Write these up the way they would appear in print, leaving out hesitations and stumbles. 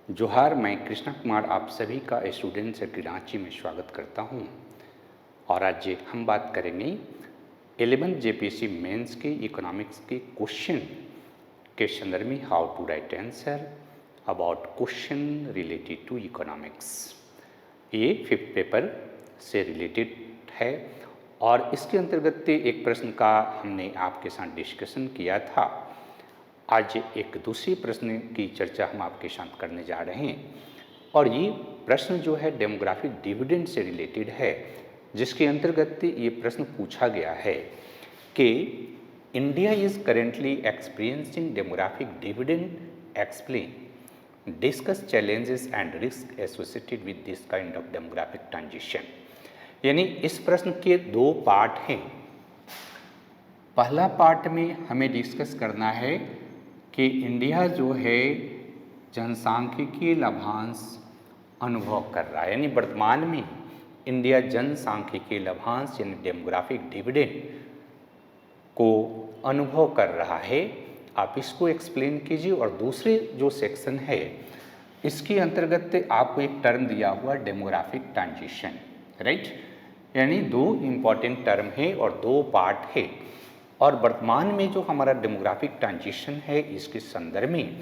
जोहार, मैं कृष्णा कुमार आप सभी का स्टूडेंट सर्किट रांची में स्वागत करता हूं। और आज हम बात करेंगे 11th जेपीएससी मेंस के इकोनॉमिक्स के क्वेश्चन के संदर्भ में how to write answer about question related to economics. ये 5th पेपर से रिलेटेड है और इसके अंतर्गत एक प्रश्न का हमने आपके साथ डिस्कशन किया था। आज एक दूसरे प्रश्न की चर्चा हम आपके साथ करने जा रहे हैं और ये प्रश्न जो है डेमोग्राफिक डिविडेंड से रिलेटेड है, जिसके अंतर्गत ये प्रश्न पूछा गया है कि India is currently experiencing demographic dividend, explain, discuss challenges and risk associated with this kind of demographic transition. यानी इस प्रश्न के दो पार्ट हैं। पहला पार्ट में हमें डिस्कस करना है कि इंडिया जो है जनसांख्यिकीय लाभांश अनुभव कर रहा है, यानी वर्तमान में इंडिया जनसांख्यिकीय लाभांश यानी डेमोग्राफिक डिविडेंड को अनुभव कर रहा है। आप इसको एक्सप्लेन कीजिए। और दूसरे जो सेक्शन है इसके अंतर्गत आपको एक टर्म दिया हुआ डेमोग्राफिक ट्रांजिशन, राइट, यानी दो इम्पॉर्टेंट टर्म है और दो पार्ट है। और वर्तमान में जो हमारा डेमोग्राफिक ट्रांजिशन है इसके संदर्भ में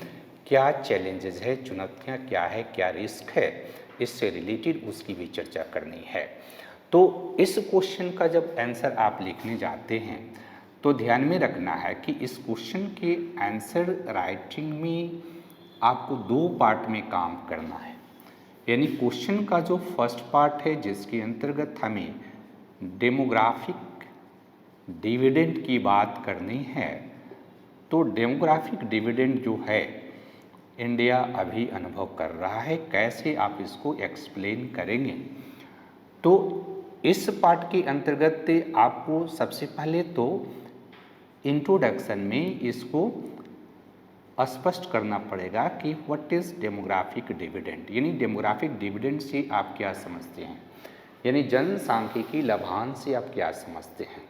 क्या चैलेंजेस है, चुनौतियाँ क्या है, क्या रिस्क है, इससे रिलेटेड उसकी भी चर्चा करनी है। तो इस क्वेश्चन का जब आंसर आप लिखने जाते हैं तो ध्यान में रखना है कि इस क्वेश्चन के आंसर राइटिंग में आपको दो पार्ट में काम करना है। यानी क्वेश्चन का जो फर्स्ट पार्ट है जिसके अंतर्गत हमें डेमोग्राफिक डिविडेंड की बात करनी है, तो डेमोग्राफिक डिविडेंड जो है इंडिया अभी अनुभव कर रहा है, कैसे आप इसको एक्सप्लेन करेंगे। तो इस पार्ट के अंतर्गत आपको सबसे पहले तो इंट्रोडक्शन में इसको स्पष्ट करना पड़ेगा कि व्हाट इज़ डेमोग्राफिक डिविडेंड, यानी डेमोग्राफिक डिविडेंड से आप क्या समझते हैं, यानी जनसांख्यिकीय लाभांश से आप क्या समझते हैं।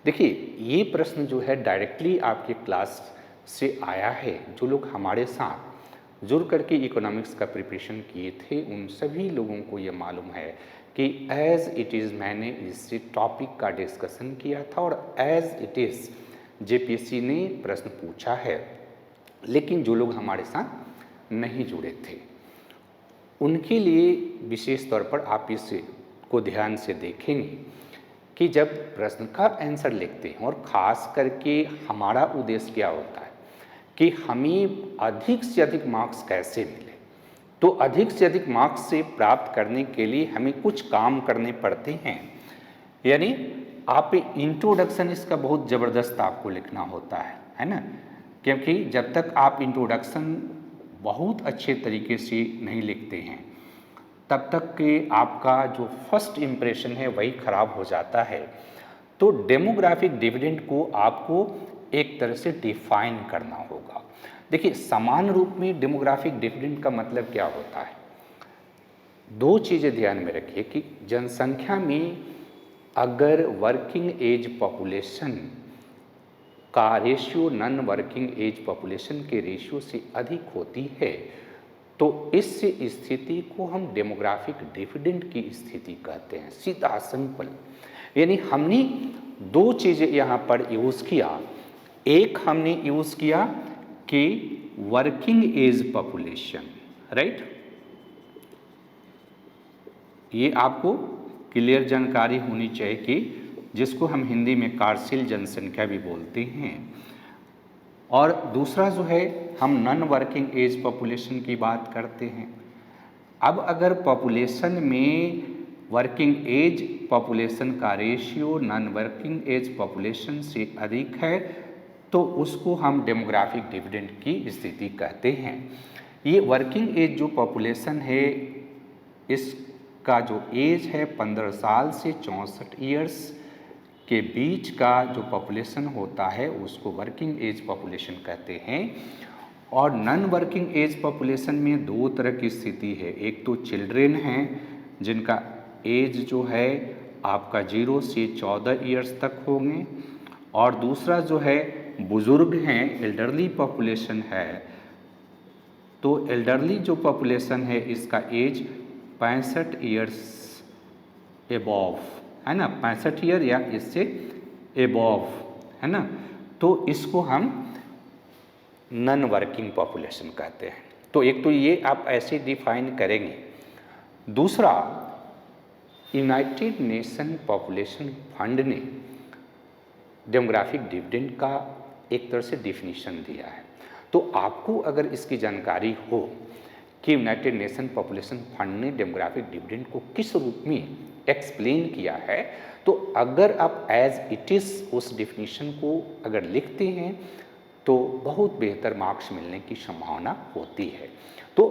देखिए, ये प्रश्न जो है डायरेक्टली आपके क्लास से आया है। जो लोग हमारे साथ जुड़ करके इकोनॉमिक्स का प्रिपरेशन किए थे उन सभी लोगों को ये मालूम है कि एज इट इज़ मैंने इस टॉपिक का डिस्कशन किया था और एज इट इज़ जेपीएससी ने प्रश्न पूछा है। लेकिन जो लोग हमारे साथ नहीं जुड़े थे उनके लिए विशेष तौर पर आप इसको ध्यान से देखेंगे कि जब प्रश्न का आंसर लिखते हैं, और ख़ास करके हमारा उद्देश्य क्या होता है कि हमें अधिक से अधिक मार्क्स कैसे मिले। तो अधिक से अधिक मार्क्स से प्राप्त करने के लिए हमें कुछ काम करने पड़ते हैं। यानी आप इंट्रोडक्शन इसका बहुत ज़बरदस्त आपको लिखना होता है ना, क्योंकि जब तक आप इंट्रोडक्शन बहुत अच्छे तरीके से नहीं लिखते हैं तब तक कि आपका जो फर्स्ट इम्प्रेशन है वही खराब हो जाता है। तो डेमोग्राफिक डिविडेंड को आपको एक तरह से डिफाइन करना होगा। देखिए, समान रूप में डेमोग्राफिक डिविडेंड का मतलब क्या होता है। दो चीज़ें ध्यान में रखिए कि जनसंख्या में अगर वर्किंग एज पॉपुलेशन का ratio non working age population के रेशियो से अधिक होती है तो इस स्थिति को हम डेमोग्राफिक डिविडेंड की स्थिति कहते हैं, सीधा सिंपल। यानी हमने दो चीज़ें यहाँ पर यूज़ किया। एक हमने यूज़ किया कि वर्किंग एज पॉपुलेशन, राइट, ये आपको क्लियर जानकारी होनी चाहिए कि जिसको हम हिंदी में कार्यशील जनसंख्या भी बोलते हैं। और दूसरा जो है हम नॉन वर्किंग एज पॉपुलेशन की बात करते हैं। अब अगर पॉपुलेशन में वर्किंग एज पॉपुलेशन का ratio non working age population से अधिक है तो उसको हम डेमोग्राफिक डिविडेंड की स्थिति कहते हैं। ये वर्किंग एज जो पॉपुलेशन है इसका जो एज है 15 साल से 64 ईयर्स के बीच का जो पॉपुलेशन होता है उसको वर्किंग एज पॉपुलेशन कहते हैं। और नॉन वर्किंग एज पॉपुलेशन में दो तरह की स्थिति है। एक तो चिल्ड्रेन हैं जिनका एज जो है आपका 0 से 14 ईयर्स तक होंगे, और दूसरा जो है बुज़ुर्ग हैं, एल्डरली पॉपुलेशन है तो एल्डरली जो पॉपुलेशन है इसका एज 65 ईयर्स एबॉव है ना, 65 ईयर या इससे एबॉव है ना, तो इसको हम नॉन वर्किंग पॉपुलेशन कहते हैं। तो एक तो ये आप ऐसे डिफाइन करेंगे। दूसरा, यूनाइटेड नेशन पॉपुलेशन फंड ने डेमोग्राफिक डिविडेंड का एक तरह से डिफिनीशन दिया है। तो आपको अगर इसकी जानकारी हो कि यूनाइटेड नेशन पॉपुलेशन फंड ने डेमोग्राफिक डिविडेंड को किस रूप में एक्सप्लेन किया है, तो अगर आप एज इट इज़ उस डिफिनीशन को अगर लिखते हैं तो बहुत बेहतर मार्क्स मिलने की संभावना होती है। तो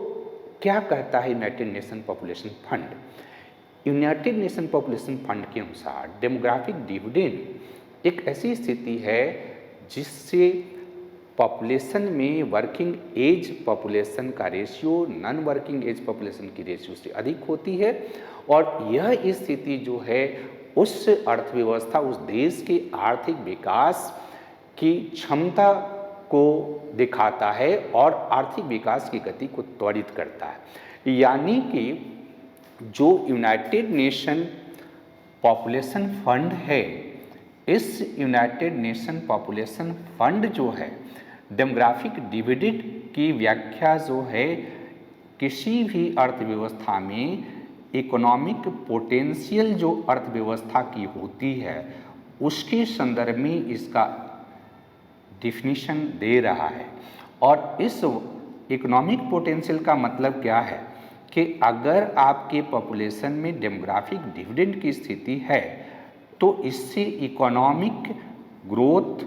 क्या कहता है United nation population fund? United nation population fund के अनुसार डेमोग्राफिक डिविडेंड एक ऐसी स्थिति है जिससे पॉपुलेशन में वर्किंग एज पॉपुलेशन का ratio non working age population की रेशियो से अधिक होती है, और यह स्थिति जो है उस अर्थव्यवस्था, उस देश के आर्थिक विकास की क्षमता को दिखाता है और आर्थिक विकास की गति को त्वरित करता है। यानी कि जो यूनाइटेड नेशन पॉपुलेशन फंड है, इस यूनाइटेड नेशन पॉपुलेशन फंड जो है डेमोग्राफिक डिविडेंड की व्याख्या जो है किसी भी अर्थव्यवस्था में इकोनॉमिक पोटेंशियल जो अर्थव्यवस्था की होती है उसके संदर्भ में इसका डिफिनीशन दे रहा है। और इस इकोनॉमिक पोटेंशियल का मतलब क्या है कि अगर आपके पॉपुलेशन में डेमोग्राफिक डिविडेंड की स्थिति है तो इससे इकोनॉमिक ग्रोथ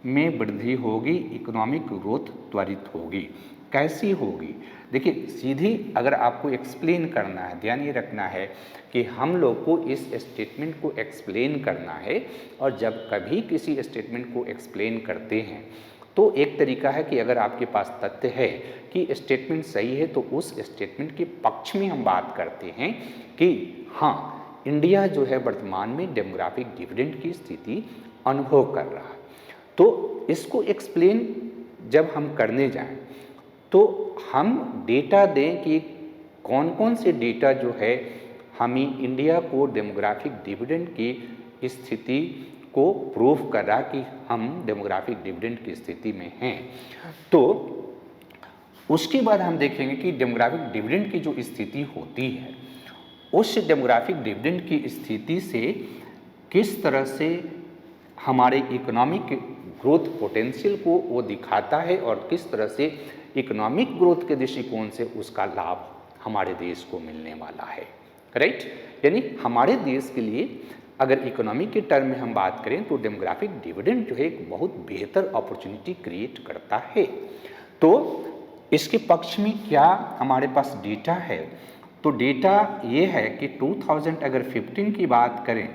में वृद्धि होगी, इकोनॉमिक ग्रोथ त्वरित होगी। कैसी होगी? देखिए, सीधी अगर आपको एक्सप्लेन करना है, ध्यान ये रखना है कि हम लोग को इस स्टेटमेंट को एक्सप्लेन करना है, और जब कभी किसी स्टेटमेंट को एक्सप्लेन करते हैं तो एक तरीका है कि अगर आपके पास तथ्य है कि स्टेटमेंट सही है तो उस स्टेटमेंट के पक्ष में हम बात करते हैं कि हाँ, इंडिया जो है वर्तमान में डेमोग्राफिक डिविडेंड की स्थिति अनुभव कर रहा है। तो इसको एक्सप्लेन जब हम करने जाएं तो हम डेटा दें कि कौन कौन से डेटा जो है हमें इंडिया को डेमोग्राफिक डिविडेंड की स्थिति को प्रूव कर रहा कि हम डेमोग्राफिक डिविडेंड की स्थिति में हैं। तो उसके बाद हम देखेंगे कि डेमोग्राफिक डिविडेंड की जो स्थिति होती है उस डेमोग्राफिक डिविडेंड की स्थिति से किस तरह से हमारे इकोनॉमिक ग्रोथ पोटेंशियल को वो दिखाता है और किस तरह से इकोनॉमिक ग्रोथ के दृष्टिकोण से उसका लाभ हमारे देश को मिलने वाला है। राइट? यानी हमारे देश के लिए अगर इकोनॉमी के टर्म में हम बात करें तो डेमोग्राफिक डिविडेंड जो है एक बहुत बेहतर अपॉर्चुनिटी क्रिएट करता है। तो इसके पक्ष में क्या हमारे पास डेटा है? तो डेटा ये है कि 2015 की बात करें,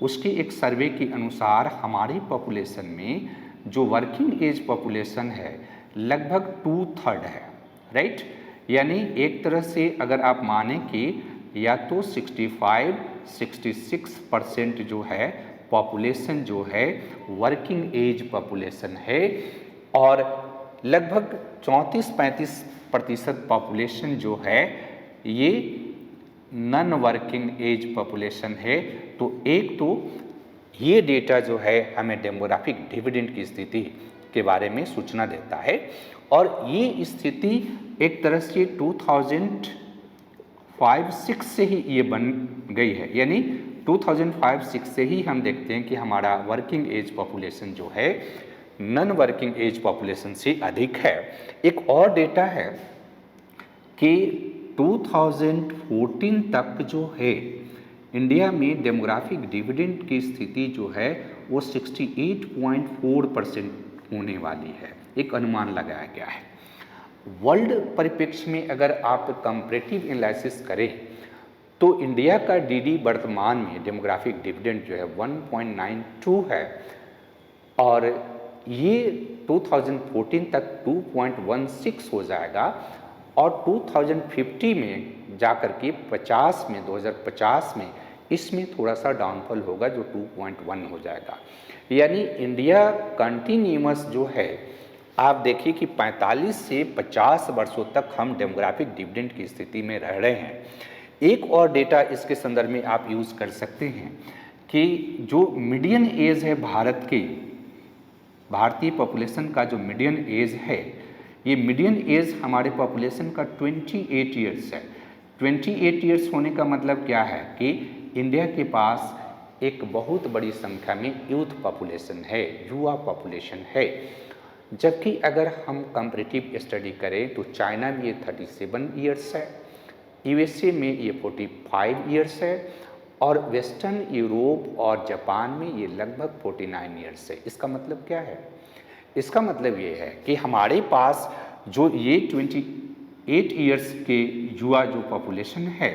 उसकी एक सर्वे के अनुसार हमारी पॉपुलेशन में जो वर्किंग एज पॉपुलेशन है लगभग 2/3 है। राइट? यानी एक तरह से अगर आप माने कि या तो 65-66% जो है पॉपुलेशन जो है वर्किंग एज पॉपुलेशन है, और लगभग 34-35% पॉपुलेशन जो है ये नॉन वर्किंग एज पॉपुलेशन है। तो एक तो ये डेटा जो है हमें डेमोग्राफिक डिविडेंड की स्थिति के बारे में सूचना देता है, और ये स्थिति एक तरह से 2005-06 से ही ये बन गई है। यानी 2005-06 से ही हम देखते हैं कि हमारा वर्किंग एज पॉपुलेशन जो है नॉन वर्किंग एज पॉपुलेशन से अधिक है। एक और डेटा है कि 2014 तक जो है इंडिया में डेमोग्राफिक डिविडेंड की स्थिति जो है वो 68.4% होने वाली है, एक अनुमान लगाया गया है। वर्ल्ड परिप्रेक्ष्य में अगर आप कंपैरेटिव एनालिसिस करें तो इंडिया का डीडी वर्तमान में डेमोग्राफिक डिविडेंड जो है 1.92 है, और ये 2014 तक 2.16 हो जाएगा, और 2050 में जाकर के 2050 में इसमें थोड़ा सा डाउनफॉल होगा जो 2.1 हो जाएगा। यानी इंडिया कंटिन्यूअस जो है आप देखिए कि 45 से 50 वर्षों तक हम डेमोग्राफिक डिविडेंड की स्थिति में रह रहे हैं। एक और डेटा इसके संदर्भ में आप यूज़ कर सकते हैं कि जो मीडियन एज है भारतीय पॉपुलेशन का जो मीडियन एज है, ये मीडियन एज हमारे पॉपुलेशन का 28 ईयर्स है। 28 ईयर्स होने का मतलब क्या है कि इंडिया के पास एक बहुत बड़ी संख्या में यूथ पॉपुलेशन है, युवा पॉपुलेशन है। जबकि अगर हम कंपैरेटिव स्टडी करें तो चाइना में ये 37 ईयर्स है, यूएसए में ये 45 ईयर्स है और वेस्टर्न यूरोप और जापान में ये लगभग 49 ईयर्स है। इसका मतलब क्या है? इसका मतलब ये है कि हमारे पास जो ये 28 ईयर्स के युवा जो पॉपुलेशन है,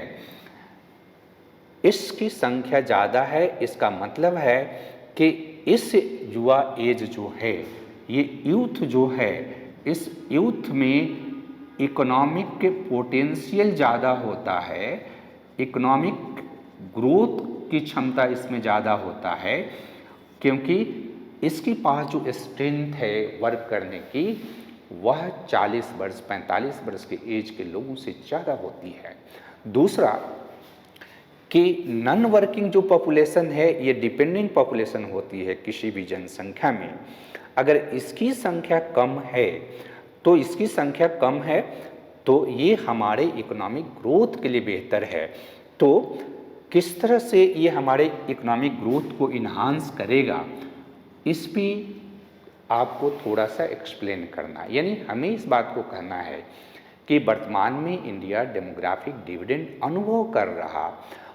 इसकी संख्या ज़्यादा है। इसका मतलब है कि इस युवा एज जो है, ये यूथ जो है, इस यूथ में इकोनॉमिक पोटेंशियल ज़्यादा होता है, इकोनॉमिक ग्रोथ की क्षमता इसमें ज़्यादा होता है, क्योंकि इसके पास जो स्ट्रेंथ है वर्क करने की, वह 40 वर्ष 45 वर्ष के एज के लोगों से ज़्यादा होती है। दूसरा कि नॉन वर्किंग जो पॉपुलेशन है, ये डिपेंडेंट पॉपुलेशन होती है किसी भी जनसंख्या में। अगर इसकी संख्या कम है तो ये हमारे इकोनॉमिक ग्रोथ के लिए बेहतर है। तो किस तरह से ये हमारे इकोनॉमिक ग्रोथ को इन्हांस करेगा, इस पे आपको थोड़ा सा एक्सप्लेन करना है। यानी हमें इस बात को कहना है कि वर्तमान में इंडिया डेमोग्राफिक डिविडेंड अनुभव कर रहा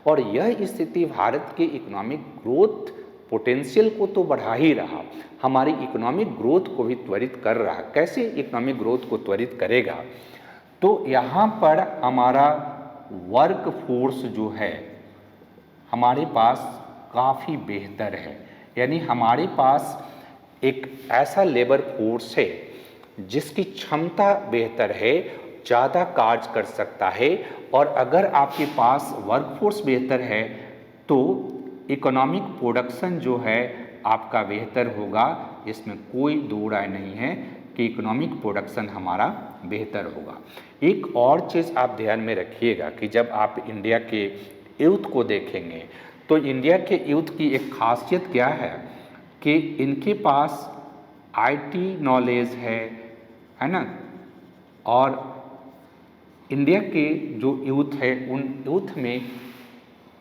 और यह स्थिति भारत के इकोनॉमिक ग्रोथ पोटेंशियल को तो बढ़ा ही रहा, हमारी इकोनॉमिक ग्रोथ को भी त्वरित कर रहा। कैसे इकोनॉमिक ग्रोथ को त्वरित करेगा? तो यहाँ पर हमारा वर्क फोर्स जो है हमारे पास काफ़ी बेहतर है। यानी हमारे पास एक ऐसा लेबर फोर्स है जिसकी क्षमता बेहतर है, ज़्यादा कार्य कर सकता है। और अगर आपके पास वर्कफोर्स बेहतर है तो इकोनॉमिक प्रोडक्शन जो है आपका बेहतर होगा। इसमें कोई दो राय नहीं है कि इकोनॉमिक प्रोडक्शन हमारा बेहतर होगा। एक और चीज़ आप ध्यान में रखिएगा कि जब आप इंडिया के यूथ को देखेंगे तो इंडिया के यूथ की एक खासियत क्या है कि इनके पास आईटी नॉलेज है ना। और इंडिया के जो यूथ है उन यूथ में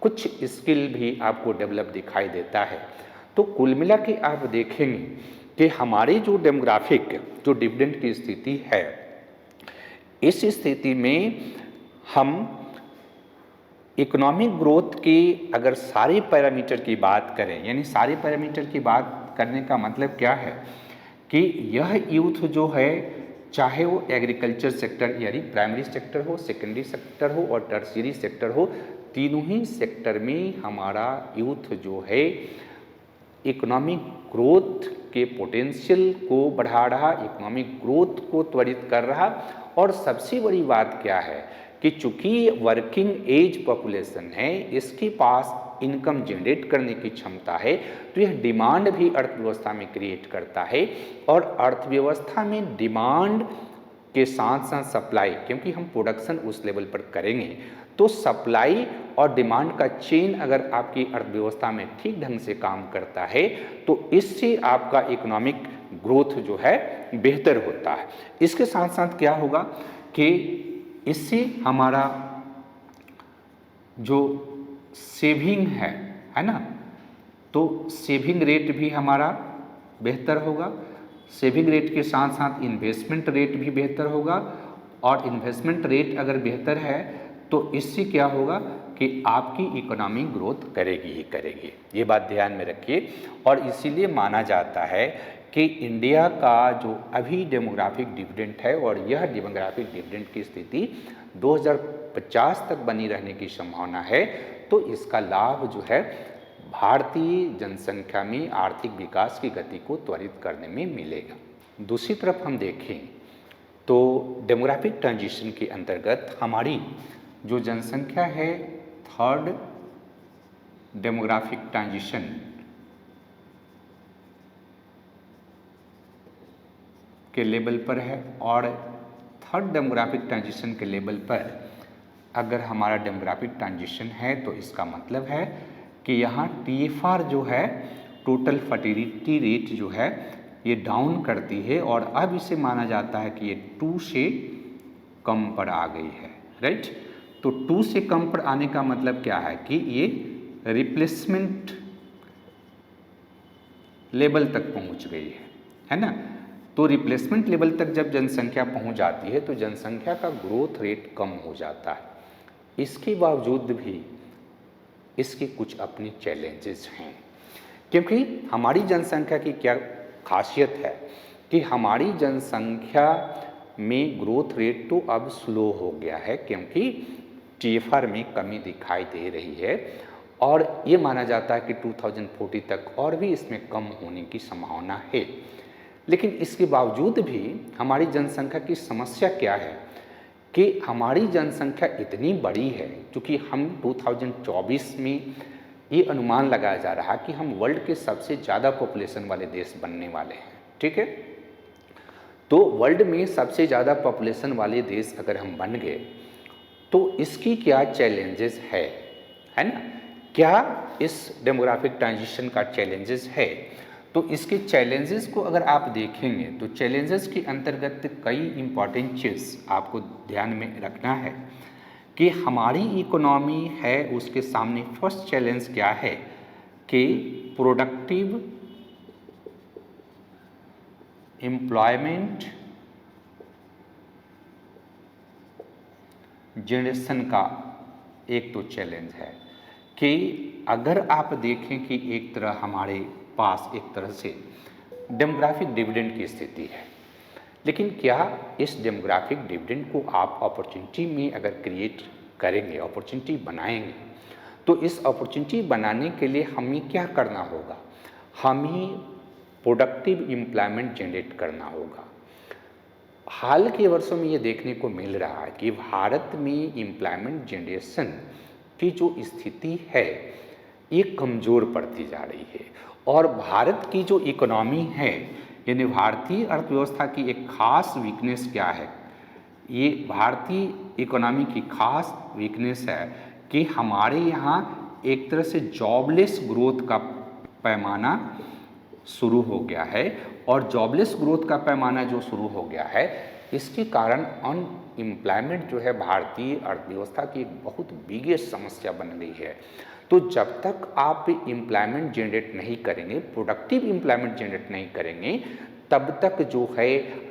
कुछ स्किल भी आपको डेवलप दिखाई देता है। तो कुल मिला के आप देखेंगे कि हमारी जो डेमोग्राफिक जो डिविडेंड की स्थिति है, इस स्थिति में हम इकोनॉमिक ग्रोथ की अगर सारे पैरामीटर की बात करें, यानी सारे पैरामीटर की बात करने का मतलब क्या है कि यह यूथ जो है, चाहे वो एग्रीकल्चर सेक्टर यानी प्राइमरी सेक्टर हो, सेकेंडरी सेक्टर हो और टर्शियरी सेक्टर हो, तीनों ही सेक्टर में हमारा यूथ जो है इकोनॉमिक ग्रोथ के पोटेंशियल को बढ़ा रहा, इकोनॉमिक ग्रोथ को त्वरित कर रहा। और सबसे बड़ी बात क्या है कि चूंकि वर्किंग एज पॉपुलेशन है, इसके पास इनकम जनरेट करने की क्षमता है, तो यह डिमांड भी अर्थव्यवस्था में क्रिएट करता है। और अर्थव्यवस्था में डिमांड के साथ साथ सप्लाई, क्योंकि हम प्रोडक्शन उस लेवल पर करेंगे, तो सप्लाई और डिमांड का चेन अगर आपकी अर्थव्यवस्था में ठीक ढंग से काम करता है तो इससे आपका इकोनॉमिक ग्रोथ जो है बेहतर होता है। इसके साथ साथ क्या होगा कि इससे हमारा जो सेविंग है ना, तो सेविंग रेट भी हमारा बेहतर होगा। सेविंग रेट के साथ साथ इन्वेस्टमेंट रेट भी बेहतर होगा। और इन्वेस्टमेंट रेट अगर बेहतर है तो इससे क्या होगा कि आपकी इकोनॉमिक ग्रोथ करेगी ही करेगी। ये बात ध्यान में रखिए। और इसीलिए माना जाता है कि इंडिया का जो अभी डेमोग्राफिक डिविडेंड है और यह डेमोग्राफिक डिविडेंड की स्थिति 2050 तक बनी रहने की संभावना है, तो इसका लाभ जो है भारतीय जनसंख्या में आर्थिक विकास की गति को त्वरित करने में मिलेगा। दूसरी तरफ हम देखें तो डेमोग्राफिक ट्रांजिशन के अंतर्गत हमारी जो जनसंख्या है, थर्ड डेमोग्राफिक ट्रांजिशन, के लेवल पर है और थर्ड डेमोग्राफिक ट्रांजिशन के लेवल पर अगर हमारा डेमोग्राफिक ट्रांजिशन है तो इसका मतलब है कि यहाँ TFR जो है, टोटल फर्टिलिटी रेट जो है, ये डाउन करती है और अब इसे माना जाता है कि ये 2 से कम पर आ गई है, राइट। तो 2 से कम पर आने का मतलब क्या है कि ये रिप्लेसमेंट लेवल तक पहुंच गई है ना। तो रिप्लेसमेंट लेवल तक जब जनसंख्या पहुंच जाती है तो जनसंख्या का ग्रोथ रेट कम हो जाता है। इसके बावजूद भी इसके कुछ अपने चैलेंजेस हैं, क्योंकि हमारी जनसंख्या की क्या खासियत है कि हमारी जनसंख्या में ग्रोथ रेट तो अब स्लो हो गया है, क्योंकि TFR में कमी दिखाई दे रही है और ये माना जाता है कि 2040 तक और भी इसमें कम होने की संभावना है। लेकिन इसके बावजूद भी हमारी जनसंख्या की समस्या क्या है कि हमारी जनसंख्या इतनी बड़ी है, क्योंकि हम 2024 में ये अनुमान लगाया जा रहा है कि हम वर्ल्ड के सबसे ज़्यादा पॉपुलेशन वाले देश बनने वाले हैं, ठीक है। तो वर्ल्ड में सबसे ज़्यादा पॉपुलेशन वाले देश अगर हम बन गए तो इसकी क्या चैलेंजेस है ना। क्या इस डेमोग्राफिक ट्रांजिशन का चैलेंजेस है, तो इसके चैलेंजेस को अगर आप देखेंगे तो चैलेंजेस के अंतर्गत कई इम्पॉर्टेंट चीज़ आपको ध्यान में रखना है कि हमारी इकोनॉमी है, उसके सामने फर्स्ट चैलेंज क्या है कि प्रोडक्टिव एम्प्लॉयमेंट जनरेशन का एक तो चैलेंज है कि अगर आप देखें कि एक तरह हमारे पास एक तरह से डेमोग्राफिक डिविडेंड की स्थिति है, लेकिन क्या इस डेमोग्राफिक डिविडेंड को आप अपॉर्चुनिटी में अगर क्रिएट करेंगे, अपॉर्चुनिटी बनाएंगे, तो इस अपॉर्चुनिटी बनाने के लिए हमें क्या करना होगा, हमें प्रोडक्टिव एम्प्लॉयमेंट जनरेट करना होगा। हाल के वर्षों में ये देखने को मिल रहा है कि भारत में एम्प्लॉयमेंट जनरेशन की जो स्थिति है ये कमज़ोर पड़ती जा रही है और भारत की जो इकोनॉमी है, यानी भारतीय अर्थव्यवस्था की एक खास वीकनेस क्या है, ये भारतीय इकोनॉमी की खास वीकनेस है कि हमारे यहाँ एक तरह से जॉबलेस ग्रोथ का पैमाना शुरू हो गया है और जॉबलेस ग्रोथ का पैमाना जो शुरू हो गया है इसके कारण अनएम्प्लॉयमेंट जो है भारतीय अर्थव्यवस्था की एक बहुत बिगेस्ट समस्या बन गई है। तो जब तक आप एम्प्लॉयमेंट जनरेट नहीं करेंगे, प्रोडक्टिव एम्प्लॉयमेंट जनरेट नहीं करेंगे, तब तक जो है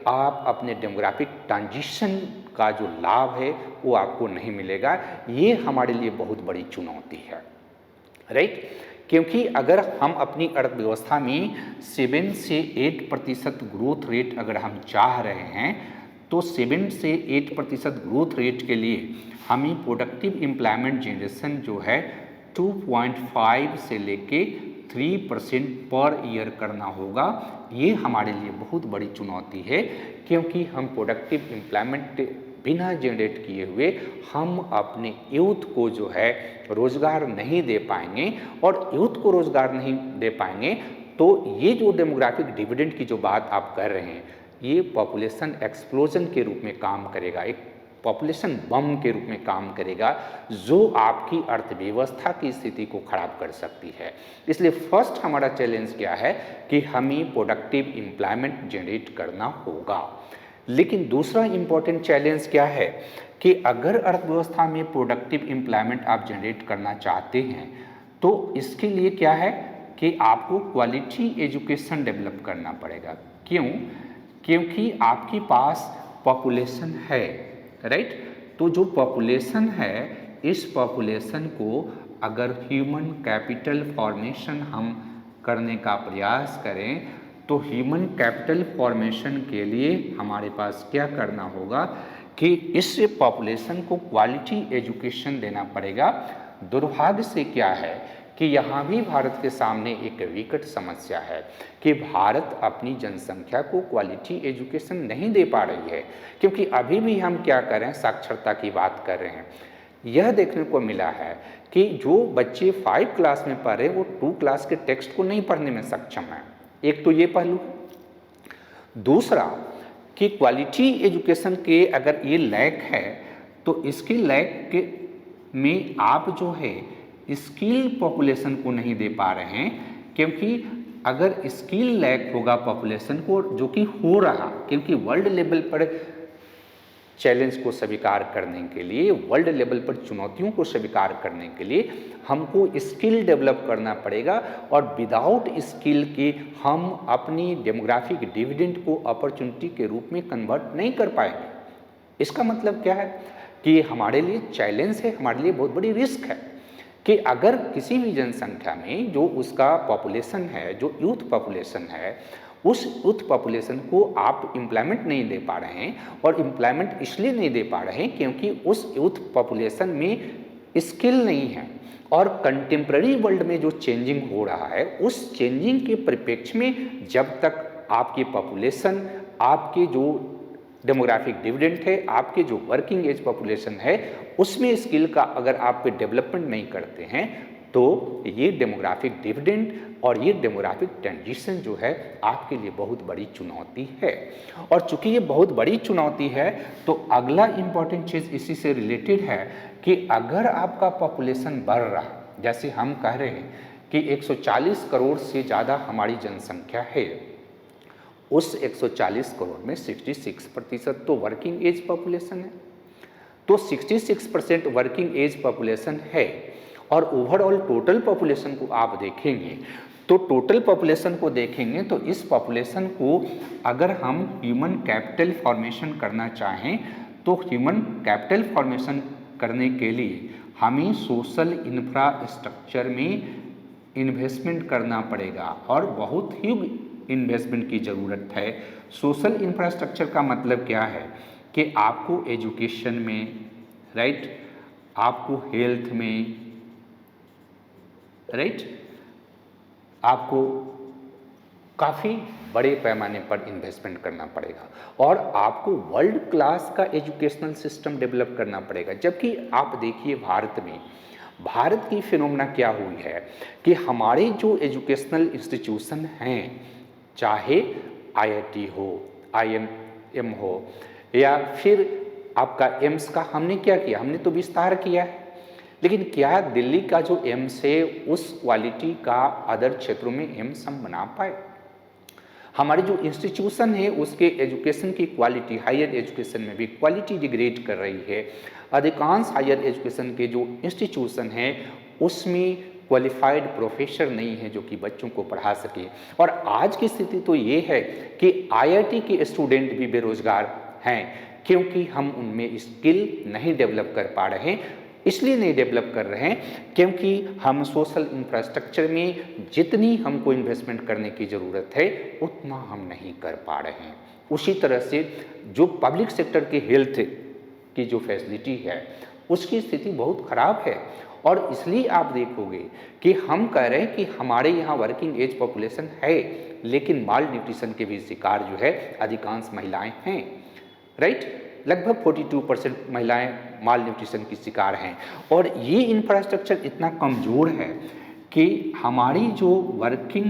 आप अपने डेमोग्राफिक ट्रांजिशन का जो लाभ है वो आपको नहीं मिलेगा। ये हमारे लिए बहुत बड़ी चुनौती है, राइट। क्योंकि अगर हम अपनी अर्थव्यवस्था में 7 से 8% ग्रोथ रेट अगर हम चाह रहे हैं तो 7 से 8% ग्रोथ रेट के लिए हमें प्रोडक्टिव एम्प्लॉयमेंट जनरेशन जो है 2.5 से लेके 3% पर ईयर करना होगा। ये हमारे लिए बहुत बड़ी चुनौती है, क्योंकि हम प्रोडक्टिव एम्प्लॉयमेंट बिना जनरेट किए हुए हम अपने यूथ को जो है रोज़गार नहीं दे पाएंगे और यूथ को रोज़गार नहीं दे पाएंगे तो ये जो डेमोग्राफिक डिविडेंड की जो बात आप कर रहे हैं ये पॉपुलेशन एक्सप्लोजन के रूप में काम करेगा, एक पॉपुलेशन बम के रूप में काम करेगा जो आपकी अर्थव्यवस्था की स्थिति को खराब कर सकती है। इसलिए फर्स्ट हमारा चैलेंज क्या है कि हमें प्रोडक्टिव एम्प्लॉयमेंट जनरेट करना होगा। लेकिन दूसरा इम्पॉर्टेंट चैलेंज क्या है कि अगर अर्थव्यवस्था में प्रोडक्टिव एम्प्लॉयमेंट आप जनरेट करना चाहते हैं तो इसके लिए क्या है कि आपको क्वालिटी एजुकेशन डेवलप करना पड़ेगा। क्यों? क्योंकि आपके पास पॉपुलेशन है, राइट। तो जो पॉपुलेशन है इस पॉपुलेशन को अगर ह्यूमन कैपिटल फॉर्मेशन हम करने का प्रयास करें तो ह्यूमन कैपिटल फॉर्मेशन के लिए हमारे पास क्या करना होगा कि इस पॉपुलेशन को क्वालिटी एजुकेशन देना पड़ेगा। दुर्भाग्य से क्या है कि यहाँ भी भारत के सामने एक विकट समस्या है कि भारत अपनी जनसंख्या को क्वालिटी एजुकेशन नहीं दे पा रही है, क्योंकि अभी भी हम क्या कर रहे हैं, साक्षरता की बात कर रहे हैं। यह देखने को मिला है कि जो बच्चे 5 क्लास में पढ़ रहे हैं वो 2 क्लास के टेक्स्ट को नहीं पढ़ने में सक्षम है। एक तो ये पहलू। दूसरा कि क्वालिटी एजुकेशन के अगर ये लैक है तो इसकी लैक के में आप जो है स्किल पॉपुलेशन को नहीं दे पा रहे हैं, क्योंकि अगर स्किल लैक होगा पॉपुलेशन को, जो कि हो रहा, क्योंकि वर्ल्ड लेवल पर चैलेंज को स्वीकार करने के लिए, वर्ल्ड लेवल पर चुनौतियों को स्वीकार करने के लिए हमको स्किल डेवलप करना पड़ेगा, और विदाउट स्किल के हम अपनी डेमोग्राफिक डिविडेंड को अपॉर्चुनिटी के रूप में कन्वर्ट नहीं कर पाएंगे। इसका मतलब क्या है कि हमारे लिए चैलेंज है, हमारे लिए बहुत बड़ी रिस्क है कि अगर किसी भी जनसंख्या में जो उसका पॉपुलेशन है, जो यूथ पॉपुलेशन है, उस यूथ पॉपुलेशन को आप एम्प्लॉयमेंट नहीं दे पा रहे हैं, और एम्प्लॉयमेंट इसलिए नहीं दे पा रहे हैं क्योंकि उस यूथ पॉपुलेशन में स्किल नहीं है। और कंटेम्प्रेरी वर्ल्ड में जो चेंजिंग हो रहा है, उस चेंजिंग के परिप्रेक्ष्य में जब तक आपकी पॉपुलेशन, आपके जो डेमोग्राफिक डिविडेंड है, आपके जो वर्किंग एज पॉपुलेशन है, उसमें स्किल का अगर आप डेवलपमेंट नहीं करते हैं, तो ये डेमोग्राफिक डिविडेंड और ये डेमोग्राफिक ट्रांजिशन जो है आपके लिए बहुत बड़ी चुनौती है। और चूंकि ये बहुत बड़ी चुनौती है, तो अगला इम्पॉर्टेंट चीज़ इसी से रिलेटेड है कि अगर आपका पॉपुलेशन बढ़ रहा, जैसे हम कह रहे हैं कि 140 करोड़ से ज़्यादा हमारी जनसंख्या है, उस 140 करोड़ में 66% तो वर्किंग एज पॉपुलेशन है। तो 66% वर्किंग एज पॉपुलेशन है, और ओवरऑल टोटल पॉपुलेशन को आप देखेंगे, तो टोटल पॉपुलेशन को देखेंगे तो इस पॉपुलेशन को अगर हम ह्यूमन कैपिटल फॉर्मेशन करना चाहें, तो ह्यूमन कैपिटल फॉर्मेशन करने के लिए हमें सोशल इंफ्रास्ट्रक्चर में इन्वेस्टमेंट करना पड़ेगा, और बहुत ही इन्वेस्टमेंट की ज़रूरत है। सोशल इंफ्रास्ट्रक्चर का मतलब क्या है कि आपको एजुकेशन में, राइट, आपको हेल्थ में, राइट, आपको काफ़ी बड़े पैमाने पर इन्वेस्टमेंट करना पड़ेगा, और आपको वर्ल्ड क्लास का एजुकेशनल सिस्टम डेवलप करना पड़ेगा। जबकि आप देखिए भारत की फिनोमेना क्या हुई है कि हमारे जो एजुकेशनल इंस्टीट्यूशन हैं, चाहे आईआईटी हो, आईएमएम हो, या फिर आपका एम्स का, हमने क्या किया, हमने तो विस्तार किया है, लेकिन क्या दिल्ली का जो एम्स है उस क्वालिटी का अदर क्षेत्रों में एम्स हम बना पाए? हमारे जो इंस्टीट्यूशन है उसके एजुकेशन की क्वालिटी, हायर एजुकेशन में भी क्वालिटी डिग्रेड कर रही है। अधिकांश हायर एजुकेशन के जो इंस्टीट्यूशन हैं उसमें क्वालिफाइड प्रोफेसर नहीं है जो कि बच्चों को पढ़ा सके। और आज की स्थिति तो ये है कि आईआईटी के स्टूडेंट भी बेरोजगार हैं, क्योंकि हम उनमें स्किल नहीं डेवलप कर पा रहे हैं। इसलिए नहीं डेवलप कर रहे हैं क्योंकि हम सोशल इंफ्रास्ट्रक्चर में जितनी हमको इन्वेस्टमेंट करने की ज़रूरत है उतना हम नहीं कर पा रहे हैं। उसी तरह से जो पब्लिक सेक्टर के हेल्थ की जो फैसिलिटी है उसकी स्थिति बहुत ख़राब है, और इसलिए आप देखोगे कि हम कह रहे हैं कि हमारे यहाँ वर्किंग एज पॉपुलेशन है, लेकिन माल न्यूट्रिशन के भी शिकार जो है अधिकांश महिलाएं हैं, राइट। लगभग 42% महिलाएं माल न्यूट्रिशन की शिकार हैं। और ये इंफ्रास्ट्रक्चर इतना कमज़ोर है कि हमारी जो वर्किंग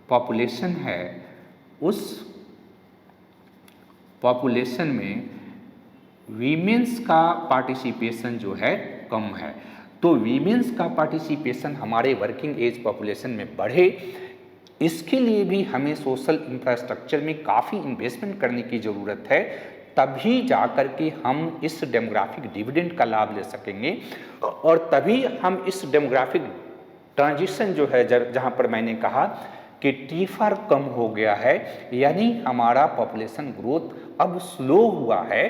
पॉपुलेशन है उस पॉपुलेशन में वीमेंस का पार्टिसिपेशन जो है कम है। तो वीमेंस का पार्टिसिपेशन हमारे वर्किंग एज पॉपुलेशन में बढ़े, इसके लिए भी हमें सोशल इंफ्रास्ट्रक्चर में काफ़ी इन्वेस्टमेंट करने की ज़रूरत है, तभी जाकर के हम इस डेमोग्राफिक डिविडेंड का लाभ ले सकेंगे, और तभी हम इस डेमोग्राफिक ट्रांजिशन जो है, जहाँ पर मैंने कहा कि टी4 कम हो गया है, यानी हमारा पॉपुलेशन ग्रोथ अब स्लो हुआ है,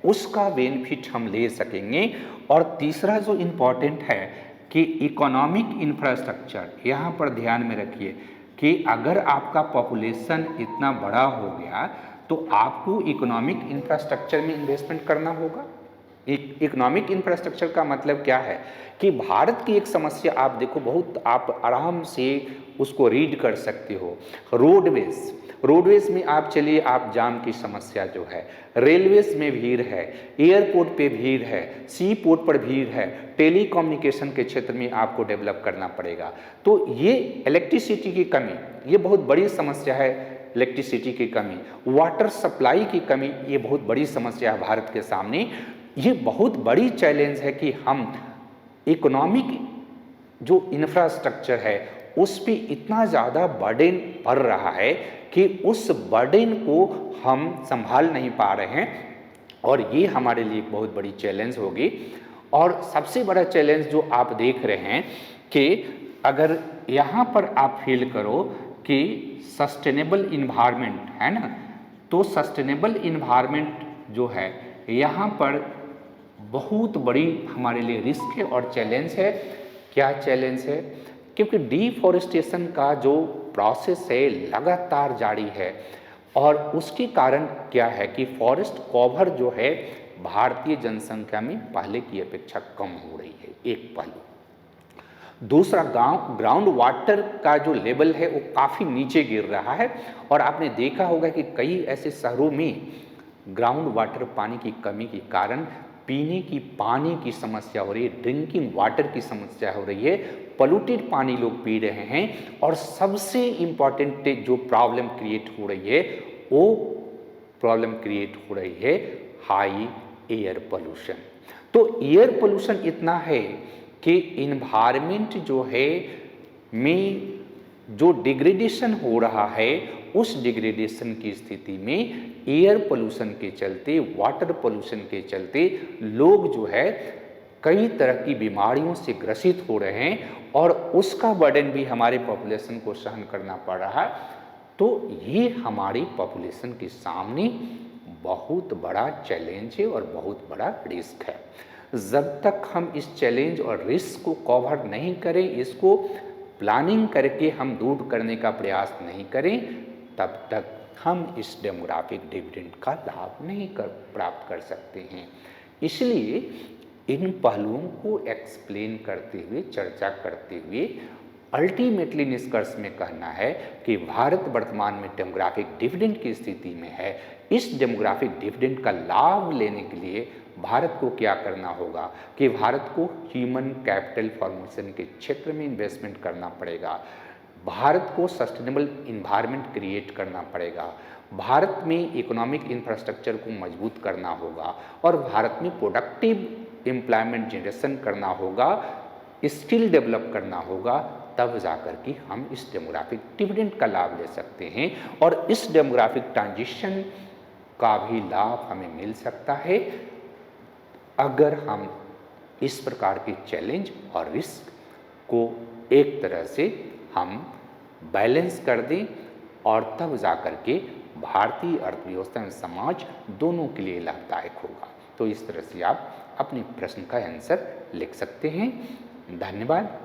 उसका बेनिफिट हम ले सकेंगे। और तीसरा जो इम्पॉर्टेंट है कि इकोनॉमिक इंफ्रास्ट्रक्चर, यहाँ पर ध्यान में रखिए कि अगर आपका पॉपुलेशन इतना बड़ा हो गया तो आपको इकोनॉमिक इंफ्रास्ट्रक्चर में इन्वेस्टमेंट करना होगा। इकोनॉमिक इंफ्रास्ट्रक्चर का मतलब क्या है कि भारत की एक समस्या आप देखो, बहुत आप आराम से उसको रीड कर सकते हो। रोडवेज में आप चलिए, आप जाम की समस्या जो है, रेलवेज में भीड़ है, एयरपोर्ट पे भीड़ है, सी पोर्ट पर भीड़ है, टेलीकम्युनिकेशन के क्षेत्र में आपको डेवलप करना पड़ेगा। तो ये इलेक्ट्रिसिटी की कमी, ये बहुत बड़ी समस्या है इलेक्ट्रिसिटी की कमी, वाटर सप्लाई की कमी, ये बहुत बड़ी समस्या है भारत के सामने। ये बहुत बड़ी चैलेंज है कि हम इकोनॉमिक जो इंफ्रास्ट्रक्चर है उस पे इतना ज़्यादा बर्डन पड़ रहा है कि उस बर्डन को हम संभाल नहीं पा रहे हैं, और ये हमारे लिए एक बहुत बड़ी चैलेंज होगी। और सबसे बड़ा चैलेंज जो आप देख रहे हैं कि अगर यहाँ पर आप फील करो कि सस्टेनेबल इन्वायरमेंट है ना, तो सस्टेनेबल इन्वायरमेंट जो है यहाँ पर बहुत बड़ी हमारे लिए रिस्क है और चैलेंज है। क्या चैलेंज है? क्योंकि डिफॉरेस्टेशन का जो प्रोसेस है लगातार जारी है, और उसके कारण क्या है कि फॉरेस्ट कवर जो है भारतीय जनसंख्या में पहले की अपेक्षा कम हो रही है, एक पहलू। दूसरा, ग्राउंड वाटर का जो लेवल है वो काफ़ी नीचे गिर रहा है, और आपने देखा होगा कि कई ऐसे शहरों में ग्राउंड वाटर पानी की कमी के कारण पीने की पानी की समस्या हो रही है, ड्रिंकिंग वाटर की समस्या हो रही है, पोल्यूटेड पानी लोग पी रहे हैं। और सबसे इम्पॉर्टेंट जो प्रॉब्लम क्रिएट हो रही है वो प्रॉब्लम क्रिएट हो रही है हाई एयर पोल्यूशन। तो एयर पोल्यूशन इतना है कि इन्वायरमेंट जो है में जो डिग्रेडेशन हो रहा है, उस डिग्रेडेशन की स्थिति में एयर पोल्यूशन के चलते, वाटर पोल्यूशन के चलते लोग जो है कई तरह की बीमारियों से ग्रसित हो रहे हैं, और उसका बर्डन भी हमारे पॉपुलेशन को सहन करना पड़ रहा है। तो ये हमारी पॉपुलेशन के सामने बहुत बड़ा चैलेंज है और बहुत बड़ा रिस्क है। जब तक हम इस चैलेंज और रिस्क को कवर नहीं करें, इसको प्लानिंग करके हम दूर करने का प्रयास नहीं करें, तब तक हम इस डेमोग्राफिक डिविडेंड का लाभ नहीं प्राप्त कर सकते हैं। इसलिए इन पहलुओं को एक्सप्लेन करते हुए, चर्चा करते हुए अल्टीमेटली निष्कर्ष में कहना है कि भारत वर्तमान में डेमोग्राफिक डिविडेंड की स्थिति में है। इस डेमोग्राफिक डिविडेंड का लाभ लेने के लिए भारत को क्या करना होगा कि भारत को ह्यूमन कैपिटल फॉर्मेशन के क्षेत्र में इन्वेस्टमेंट करना पड़ेगा, भारत को सस्टेनेबल इन्वायरमेंट क्रिएट करना पड़ेगा, भारत में इकोनॉमिक इंफ्रास्ट्रक्चर को मजबूत करना होगा, और भारत में प्रोडक्टिव एम्प्लॉयमेंट जनरेशन करना होगा, स्किल डेवलप करना होगा। तब जाकर के हम इस डेमोग्राफिक डिविडेंड का लाभ ले सकते हैं, और इस डेमोग्राफिक ट्रांजिशन का भी लाभ हमें मिल सकता है अगर हम इस प्रकार के चैलेंज और रिस्क को एक तरह से हम बैलेंस कर दें, और तब जाकर के भारतीय अर्थव्यवस्था एवं समाज दोनों के लिए लाभदायक होगा। तो इस तरह से आप अपने प्रश्न का आंसर लिख सकते हैं। धन्यवाद।